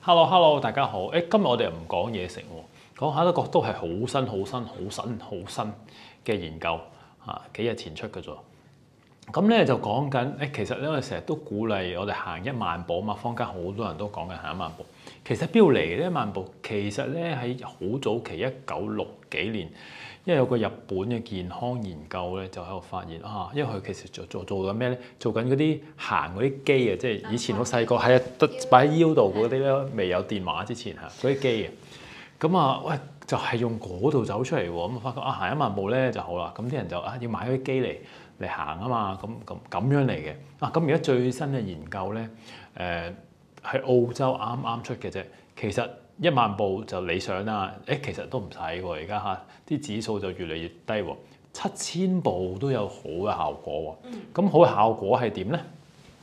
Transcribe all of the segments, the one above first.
Hello，大家好。今日我哋又唔講嘢食喎，講下一個都係好新嘅研究嚇，幾日前出嘅啫。咁咧就講緊其實咧我哋成日都鼓勵我哋行1萬步啊嘛，坊間好多人都講緊行1萬步。其實邊度嚟嘅呢1萬步？其實咧喺好早期1960幾年，因為有個日本嘅健康研究咧，就喺度發現因為佢其實做緊咩咧？做緊嗰啲行嗰啲機啊，即係以前我細個係啊，擺喺腰度嗰啲咧，未有電話之前嗰啲機啊。咁就係用嗰度走出嚟喎。咁我發覺行1萬步咧就好啦。咁啲人就要買嗰啲機嚟行啊嘛。咁樣嚟嘅。咁而家最新嘅研究咧，喺澳洲啱出嘅啫。其實1萬步就理想啦。其實都唔使喎。而家啲指數就越嚟越低喎。7000步都有好嘅效果喎。咁好嘅效果係點咧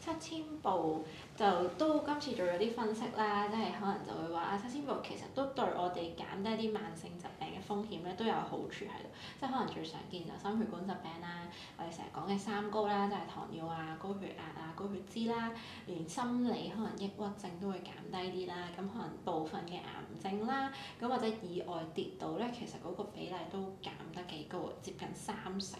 ？7000步就都今次做咗啲分析啦，即係可能就會話7000步其實都對我哋減低啲慢性疾病嘅風險咧都有好處喺度，即係可能最常見就心血管疾病啦，我哋成日講嘅三高啦，即係糖尿啊、高血壓啊、高血脂啦，連心理可能抑鬱症都會減低啲啦，咁可能部分嘅癌症啦，咁或者意外跌倒咧，其實嗰個比例都減得幾高，接近30%。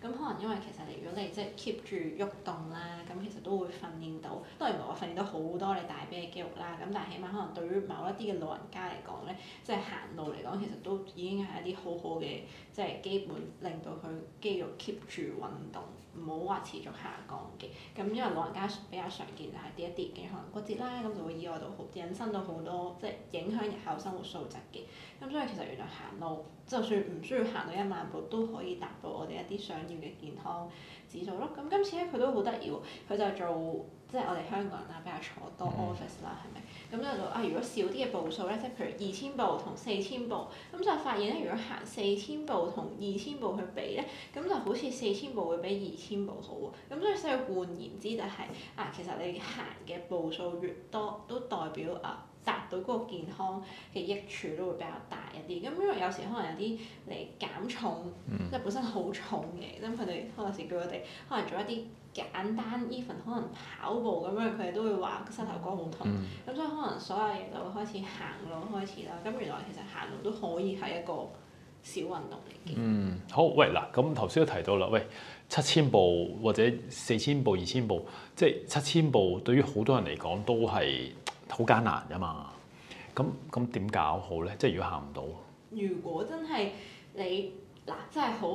咁可能因為其實如果你即係 keep 住喐動啦，咁其實都會訓練到，當然唔係話訓練到好多你大髀嘅肌肉啦，咁但係起碼可能對於某一啲嘅老人家嚟講咧，即係行路嚟講，其實都已經係一啲好好嘅，即係基本令到佢肌肉 keep 住運動，唔好話持續下降嘅。咁因為老人家比較常見就係跌一跌嘅可能骨折啦，咁就會意外到好引申到好多即係影響日後生活素質嘅。咁所以其實原來行路就算唔需要行到1萬步都可以達到我哋一啲想要嘅健康指數咯。咁今次咧佢都好得意喎，佢就做即係我哋香港人比較坐多 office 啦，係咪？咁就做如果少啲嘅步數咧，即係譬如2000步同4000步，咁就發現咧，如果行4000步同2000步去比咧，咁就好似4000步會比2000步好喎。咁所以換言之就係其實你行嘅步數越多，都代表達到嗰個健康嘅益處都會比較大一啲。咁因為有時可能有啲嚟減重，即係本身好重嘅，咁佢哋可能時叫我哋可能做一啲簡單 even 可能跑步咁樣，佢哋都會話膝頭哥好痛。咁所以可能所有嘢就會開始行路開始啦。咁原來其實行路都可以係一個小運動嚟嘅。好，喂嗱，咁頭先都提到啦，喂7000步或者4000步、2000步，即係7000步對於好多人嚟講都係好艱難㗎嘛。咁點搞好咧？即係如果行唔到。如果真係你真係好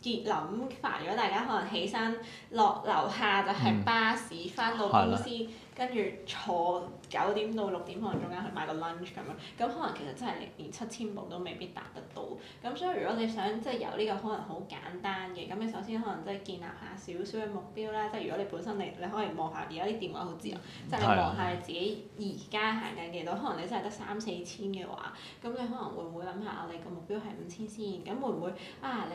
諗法，如果大家可能起身落樓下就係巴士，翻到公司跟住坐9點到6點，可能中間去買個 lunch 咁樣，咁可能其實真係連7000步都未必達得到。咁所以如果你想即係由呢個可能好簡單嘅，咁你首先可能即係建立下少少嘅目標啦。即係如果你本身你可以望下而家啲電話好自由，即係你望下你自己而家行緊幾多，可能你真係得3-4千嘅話，咁你可能會唔會諗下你個目標係5000先？咁會唔會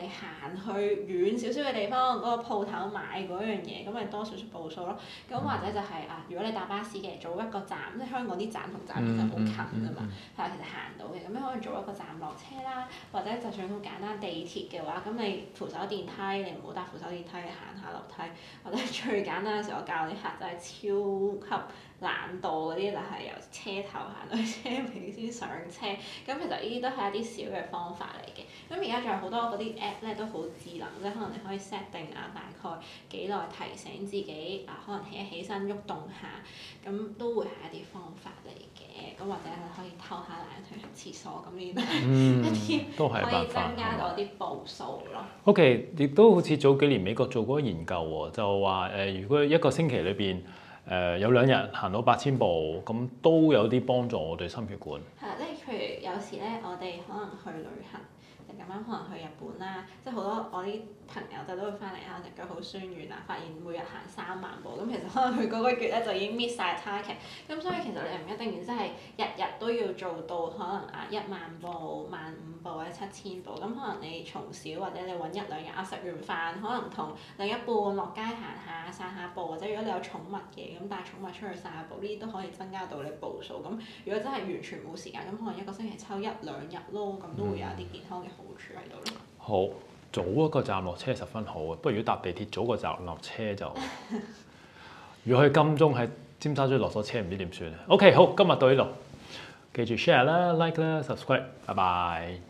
你行去遠少少嘅地方嗰個鋪頭買嗰樣嘢，咁咪多少少步數咯。咁或者就係如果你搭巴士嘅，做一個站，即係香港啲站同站其實好近啊嘛，係其實行到嘅。咁你可以做一個站落車啦，或者就算好簡單地鐵嘅話，咁你扶手電梯你唔好搭扶手電梯，行下樓梯，或者最簡單嘅時候我教啲客就係超級懶惰嗰啲，就係由車頭行到車尾先上車。咁其實呢啲都係一啲小嘅方法嚟嘅。咁而家仲有好多嗰啲 app 咧都好智能，即係可能你可以 set 定大概幾耐提醒自己可能起身喐動下，咁都會係一啲方法嚟嘅。咁或者你可以偷下懶去行廁所，咁呢啲都係可以增加到啲步數咯。OK， 亦都好似早幾年美國做過研究喎，就話如果一個星期裏邊有2日行到8000步，咁都有啲幫助我對心血管。係啦，即係譬如有時咧，我哋可能去旅行，咁啱可能去日本啦，即係好多我啲朋友就都會翻嚟隻腳好酸軟啊，發現每日行3萬步，咁其實可能佢嗰個月咧就已經 miss 晒 target。咁所以其實你唔一定真係日日都要做到可能1萬步、15000步或者7000步。咁可能你從小或者你揾1-2日食完飯，可能同另一半落街行下、散下步，或者如果你有寵物嘅，咁帶寵物出去散下步，呢啲都可以增加到你步數。咁如果真係完全冇時間，咁可能一個星期抽1-2日咯，咁都會有一啲健康嘅好處喺度咯。好，早一個站落車十分好啊！不過如果搭地鐵早個站落車就，如果去金鐘係尖沙咀落咗車唔知點算。OK， 好，今日到呢度，記住 share 啦、like 啦、subscribe，拜拜。